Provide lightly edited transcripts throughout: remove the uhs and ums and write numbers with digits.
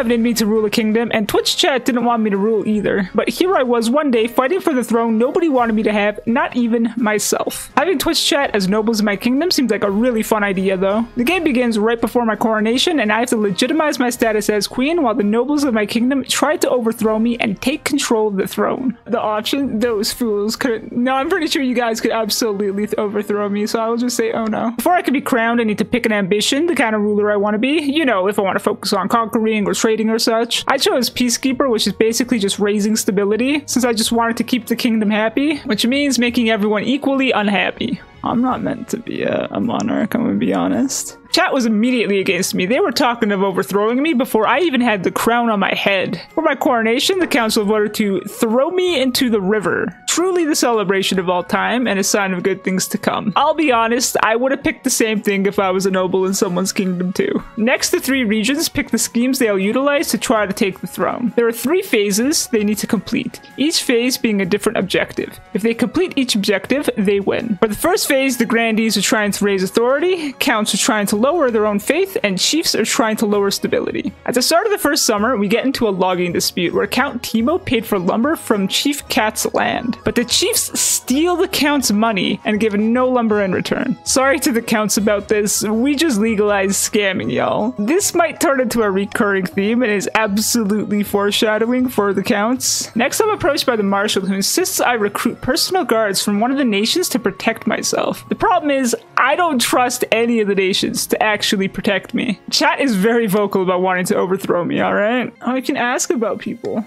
have it in me to rule a kingdom, and Twitch chat didn't want me to rule either. But here I was one day fighting for the throne nobody wanted me to have, not even myself. Having Twitch chat as nobles in my kingdom seems like a really fun idea though. The game begins right before my coronation, and I have to legitimize my status as queen while the nobles of my kingdom try to overthrow me and take control of the throne. The option, those fools couldn't. No, I'm pretty sure you guys could absolutely overthrow me, so I will just say, oh no. Before I can be crowned, I need to pick an ambition, the kind of ruler I want to be. You know, if I want to focus on conquering or trading or such. I chose Peacekeeper, which is basically just raising stability, since I just wanted to keep the kingdom happy, which means making everyone equally unhappy. I'm not meant to be a monarch, I'm gonna be honest. Chat was immediately against me. They were talking of overthrowing me before I even had the crown on my head. For my coronation, the council voted to throw me into the river. Truly the celebration of all time and a sign of good things to come. I'll be honest, I would have picked the same thing if I was a noble in someone's kingdom too. Next, the 3 regions pick the schemes they'll utilize to try to take the throne. There are 3 phases they need to complete, each phase being a different objective. If they complete each objective, they win. For the first phase, the grandees are trying to raise authority, counts are trying to lower their own faith, and chiefs are trying to lower stability. At the start of the first summer, we get into a logging dispute where Count Timo paid for lumber from Chief Cat's land. But the chiefs steal the count's money and give no lumber in return. Sorry to the counts about this, we just legalized scamming, y'all. This might turn into a recurring theme and is absolutely foreshadowing for the counts. Next, I'm approached by the marshal who insists I recruit personal guards from one of the nations to protect myself. The problem is, I don't trust any of the nations to actually protect me. Chat is very vocal about wanting to overthrow me, alright? I can ask about people.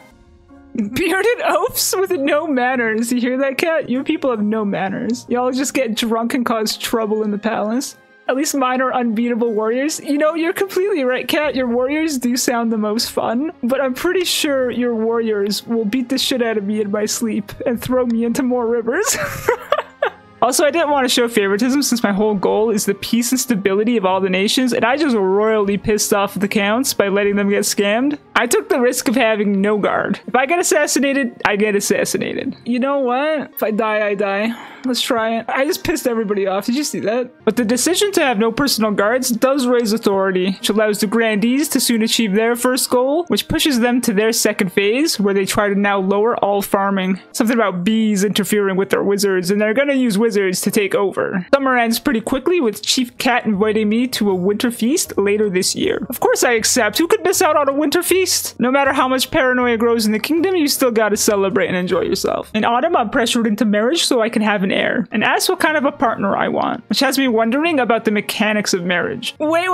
Bearded oafs with no manners. You hear that, Cat? You people have no manners. Y'all just get drunk and cause trouble in the palace. At least mine are unbeatable warriors. You know, you're completely right, Cat. Your warriors do sound the most fun, but I'm pretty sure your warriors will beat the shit out of me in my sleep and throw me into more rivers. Also, I didn't want to show favoritism since my whole goal is the peace and stability of all the nations, and I just royally pissed off the counts by letting them get scammed. I took the risk of having no guard. If I get assassinated, I get assassinated. You know what? If I die, I die. Let's try it. I just pissed everybody off. Did you see that? But the decision to have no personal guards does raise authority, which allows the grandees to soon achieve their first goal, which pushes them to their second phase, where they try to now lower all farming. Something about bees interfering with their wizards, and they're gonna use wizards to take over. Summer ends pretty quickly with Chief Cat inviting me to a winter feast later this year. Of course I accept. Who could miss out on a winter feast? No matter how much paranoia grows in the kingdom, you still gotta celebrate and enjoy yourself. In autumn, I'm pressured into marriage so I can have an heir, and ask what kind of a partner I want, which has me wondering about the mechanics of marriage. Wait.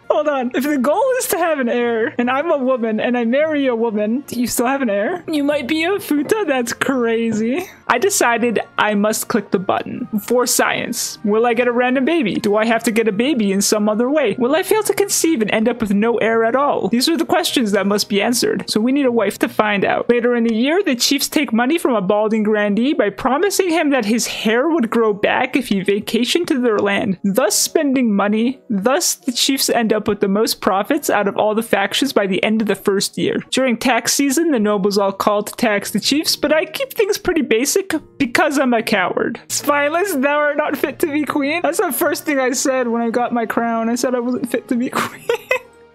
Hold on. If the goal is to have an heir, and I'm a woman, and I marry a woman, do you still have an heir? You might be a futa? That's crazy. I decided I must click the button. For science. Will I get a random baby? Do I have to get a baby in some other way? Will I fail to conceive and end up with no heir at all? These are the questions that must be answered, so we need a wife to find out. Later in the year, the chiefs take money from a balding grandee by promising him that his hair would grow back if he vacationed to their land, thus spending money. Thus, the chiefs end up with the most profits out of all the factions by the end of the first year. During tax season, the nobles all call to tax the chiefs, but I keep things pretty basic because I'm a coward. Spineless, thou art not fit to be queen. That's the first thing I said when I got my crown. I said I wasn't fit to be queen.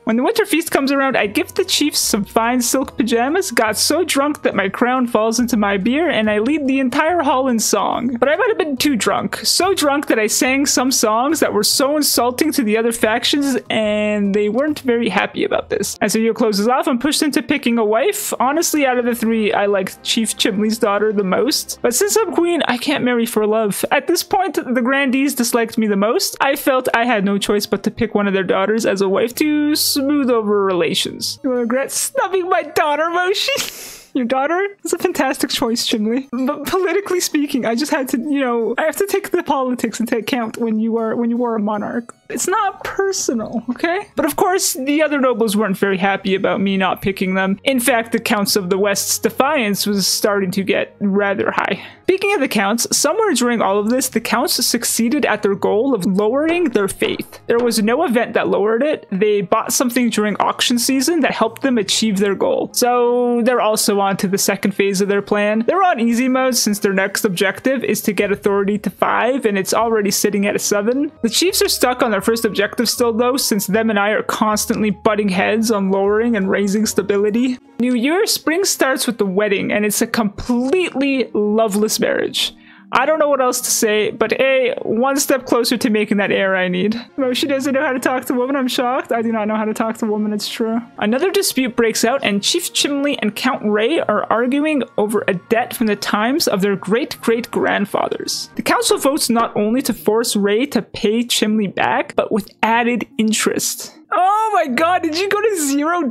When the winter feast comes around, I gift the chiefs some fine silk pajamas, got so drunk that my crown falls into my beer, and I lead the entire hall in song. But I might have been too drunk. So drunk that I sang some songs that were so insulting to the other factions, and they weren't very happy about this. As the year closes off, I'm pushed into picking a wife. Honestly, out of the 3, I like Chief Chimley's daughter the most. But since I'm queen, I can't marry for love. At this point, the grandees disliked me the most. I felt I had no choice but to pick one of their daughters as a wife to smooth over relations. You will regret snubbing my daughter, Moshi. Your daughter is a fantastic choice, Chimley. But politically speaking, I just had to, you know, I have to take the politics into account when you are a monarch. It's not personal, okay? But of course, the other nobles weren't very happy about me not picking them. In fact, the counts of the West's defiance was starting to get rather high. Speaking of the counts, somewhere during all of this, the counts succeeded at their goal of lowering their faith. There was no event that lowered it. They bought something during auction season that helped them achieve their goal. So they're also on to the second phase of their plan. They're on easy mode since their next objective is to get authority to 5, and it's already sitting at a 7. The chiefs are stuck on their our first objective still though, since them and I are constantly butting heads on lowering and raising stability. New Year, spring starts with the wedding, and it's a completely loveless marriage. I don't know what else to say, but hey, one step closer to making that heir I need. Moshi doesn't know how to talk to women, I'm shocked. I do not know how to talk to women, it's true. Another dispute breaks out, and Chief Chimley and Count Ray are arguing over a debt from the times of their great-great-grandfathers. The council votes not only to force Ray to pay Chimley back, but with added interest. Oh my god, did you go to $0?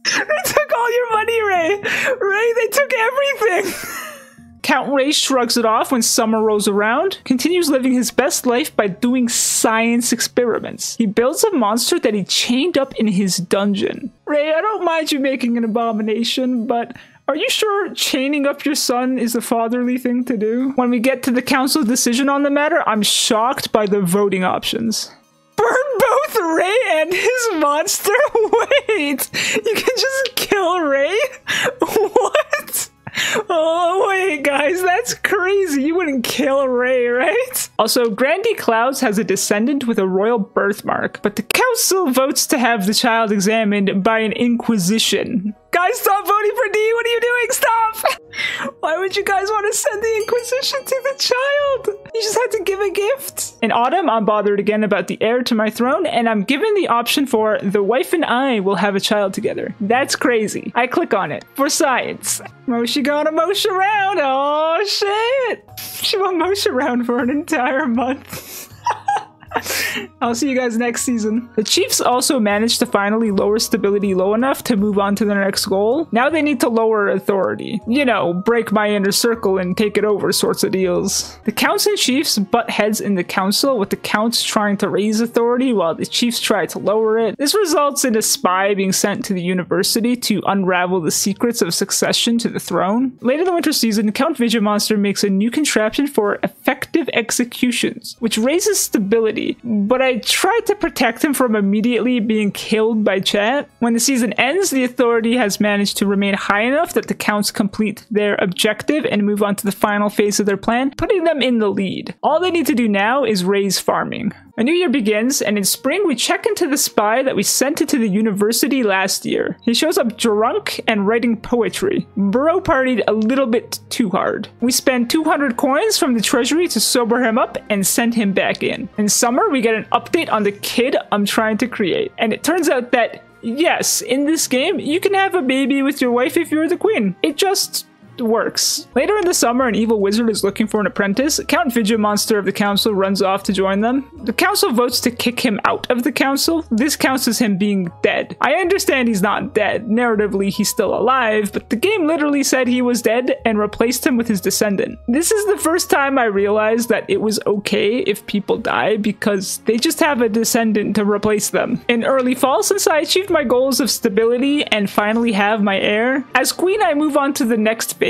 They took all your money, Ray! Ray, they took everything! Count Ray shrugs it off when summer rolls around, continues living his best life by doing science experiments. He builds a monster that he chained up in his dungeon. Ray, I don't mind you making an abomination, but are you sure chaining up your son is a fatherly thing to do? When we get to the council's decision on the matter, I'm shocked by the voting options. Burn both Ray and his monster? Wait, you can just kill Ray? What? Oh, wait, guys, that's crazy. You wouldn't kill Ray, right? Also, Grandy Clouds has a descendant with a royal birthmark, but the council votes to have the child examined by an inquisition. Guys, stop voting for D! What are you doing? Stop! Why would you guys want to send the Inquisition to the child? You just had to give a gift. In autumn, I'm bothered again about the heir to my throne, and I'm given the option for the wife and I will have a child together. That's crazy. I click on it. For science. Moshi gonna mosh around. Oh, shit. She won't mosh around for an entire month. I'll see you guys next season. The Chiefs also managed to finally lower stability low enough to move on to their next goal. Now they need to lower authority. You know, break my inner circle and take it over sorts of deals. The Counts and Chiefs butt heads in the council, with the Counts trying to raise authority while the Chiefs try to lower it. This results in a spy being sent to the university to unravel the secrets of succession to the throne. Later in the winter season, Count Vigimonster makes a new contraption for effective executions, which raises stability. But I tried to protect him from immediately being killed by chat. When the season ends, the authority has managed to remain high enough that the Counts complete their objective and move on to the final phase of their plan, putting them in the lead. All they need to do now is raise farming. A new year begins, and in spring we check into the spy that we sent it to the university last year. He shows up drunk and writing poetry. Bro partied a little bit too hard. We spend 200 coins from the treasury to sober him up and send him back in. In summer, we get an update on the kid I'm trying to create. And it turns out that, yes, in this game, you can have a baby with your wife if you're the queen. It just works. Later in the summer, an evil wizard is looking for an apprentice. Count Vigimonster of the council runs off to join them. The council votes to kick him out of the council. This counts as him being dead. I understand he's not dead. Narratively, he's still alive, but the game literally said he was dead and replaced him with his descendant. This is the first time I realized that it was okay if people die because they just have a descendant to replace them. In early fall, since I achieved my goals of stability and finally have my heir, as queen I move on to the next phase.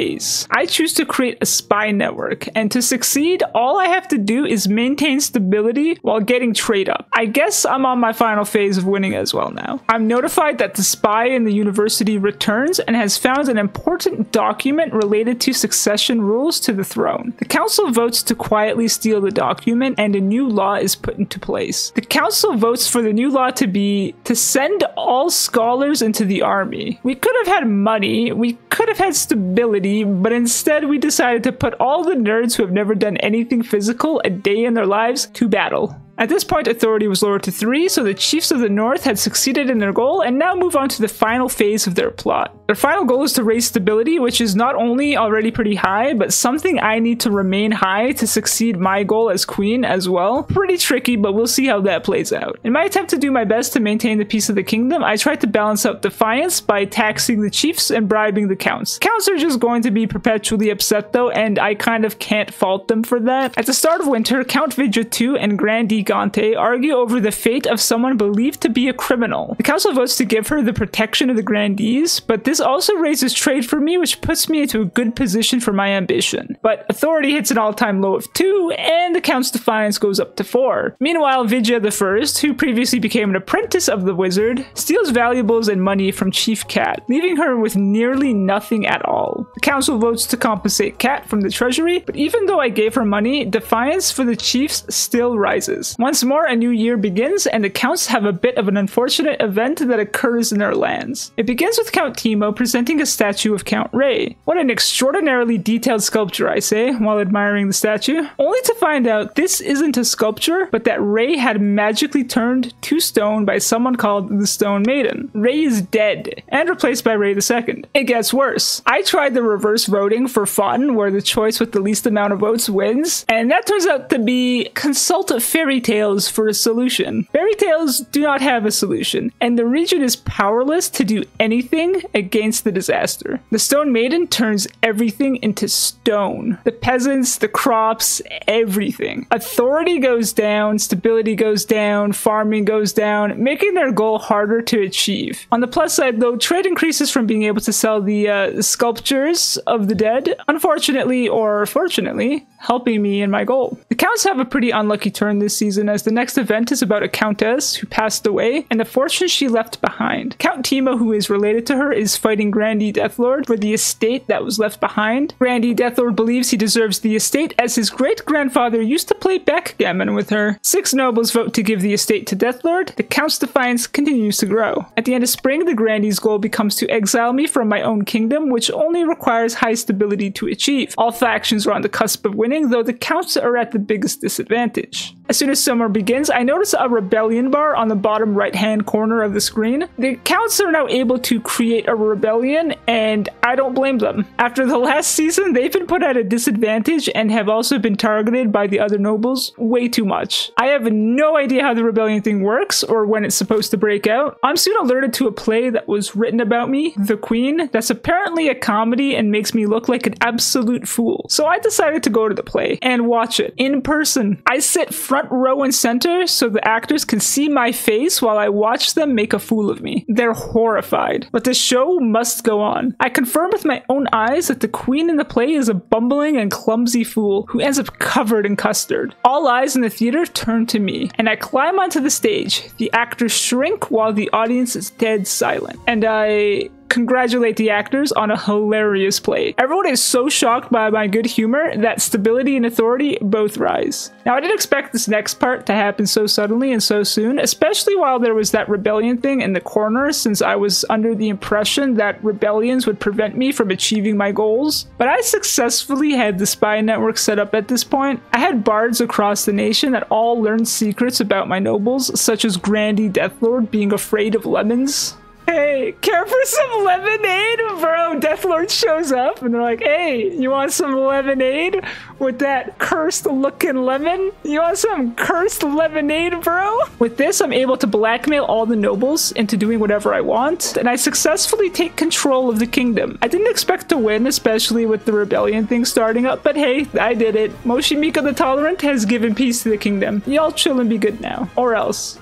I choose to create a spy network, and to succeed, all I have to do is maintain stability while getting trade up. I guess I'm on my final phase of winning as well now. I'm notified that the spy in the university returns and has found an important document related to succession rules to the throne. The council votes to quietly steal the document, and a new law is put into place. The council votes for the new law to be to send all scholars into the army. We could have had money, we could have had stability, but instead we decided to put all the nerds who have never done anything physical a day in their lives to battle. At this point, authority was lowered to 3, so the Chiefs of the North had succeeded in their goal and now move on to the final phase of their plot. Their final goal is to raise stability, which is not only already pretty high, but something I need to remain high to succeed my goal as queen as well. Pretty tricky, but we'll see how that plays out. In my attempt to do my best to maintain the peace of the kingdom, I tried to balance out defiance by taxing the chiefs and bribing the counts. Counts are just going to be perpetually upset though, and I kind of can't fault them for that. At the start of winter, Count Vidra 2 and Grandy Gante argue over the fate of someone believed to be a criminal. The council votes to give her the protection of the grandees, but this also raises trade for me, which puts me into a good position for my ambition. But authority hits an all-time low of 2, and the count's defiance goes up to 4. Meanwhile, Vidya I, who previously became an apprentice of the wizard, steals valuables and money from Chief Cat, leaving her with nearly nothing at all. The council votes to compensate Cat from the treasury, but even though I gave her money, defiance for the chiefs still rises. Once more, a new year begins, and the Counts have a bit of an unfortunate event that occurs in their lands. It begins with Count Teemo presenting a statue of Count Ray. What an extraordinarily detailed sculpture, I say, while admiring the statue, only to find out this isn't a sculpture, but that Ray had magically turned to stone by someone called the Stone Maiden. Ray is dead, and replaced by Ray II. It gets worse. I tried the reverse voting for fun, where the choice with the least amount of votes wins, and that turns out to be consult fairy tales for a solution. Fairy tales do not have a solution, and the region is powerless to do anything against the disaster. The Stone Maiden turns everything into stone. The peasants, the crops, everything. Authority goes down, stability goes down, farming goes down, making their goal harder to achieve. On the plus side though, trade increases from being able to sell the sculptures of the dead, unfortunately or fortunately, helping me in my goal. The Counts have a pretty unlucky turn this season, as the next event is about a countess who passed away and the fortune she left behind. Count Teemo, who is related to her, is fighting Grandy Deathlord for the estate that was left behind. Grandy Deathlord believes he deserves the estate as his great-grandfather used to play backgammon with her. 6 nobles vote to give the estate to Deathlord. The Count's defiance continues to grow. At the end of spring, the Grandy's goal becomes to exile me from my own kingdom, which only requires high stability to achieve. All factions are on the cusp of winning, though the Counts are at the biggest disadvantage. As soon as summer begins, I notice a rebellion bar on the bottom right-hand corner of the screen. The Counts are now able to create a rebellion, and I don't blame them. After the last season, they've been put at a disadvantage and have also been targeted by the other nobles way too much. I have no idea how the rebellion thing works or when it's supposed to break out. I'm soon alerted to a play that was written about me, The Queen, that's apparently a comedy and makes me look like an absolute fool. So I decided to go to the play and watch it in person. I sit front row and center so the actors can see my face while I watch them make a fool of me. They're horrified, but the show must go on. I confirm with my own eyes that the Queen in the play is a bumbling and clumsy fool who ends up covered in custard. All eyes in the theater turn to me, and I climb onto the stage. The actors shrink while the audience is dead silent, and I congratulate the actors on a hilarious play. Everyone is so shocked by my good humor that stability and authority both rise. Now, I didn't expect this next part to happen so suddenly and so soon, especially while there was that rebellion thing in the corner, since I was under the impression that rebellions would prevent me from achieving my goals. But I successfully had the spy network set up at this point. I had bards across the nation that all learned secrets about my nobles, such as Grandy Deathlord being afraid of lemons. Hey, care for some lemonade? Bro, Deathlord shows up and they're like, hey, you want some lemonade with that cursed looking lemon? You want some cursed lemonade, bro? With this, I'm able to blackmail all the nobles into doing whatever I want, and I successfully take control of the kingdom. I didn't expect to win, especially with the rebellion thing starting up, but hey, I did it. Moshimika the Tolerant has given peace to the kingdom. Y'all chill and be good now. Or else.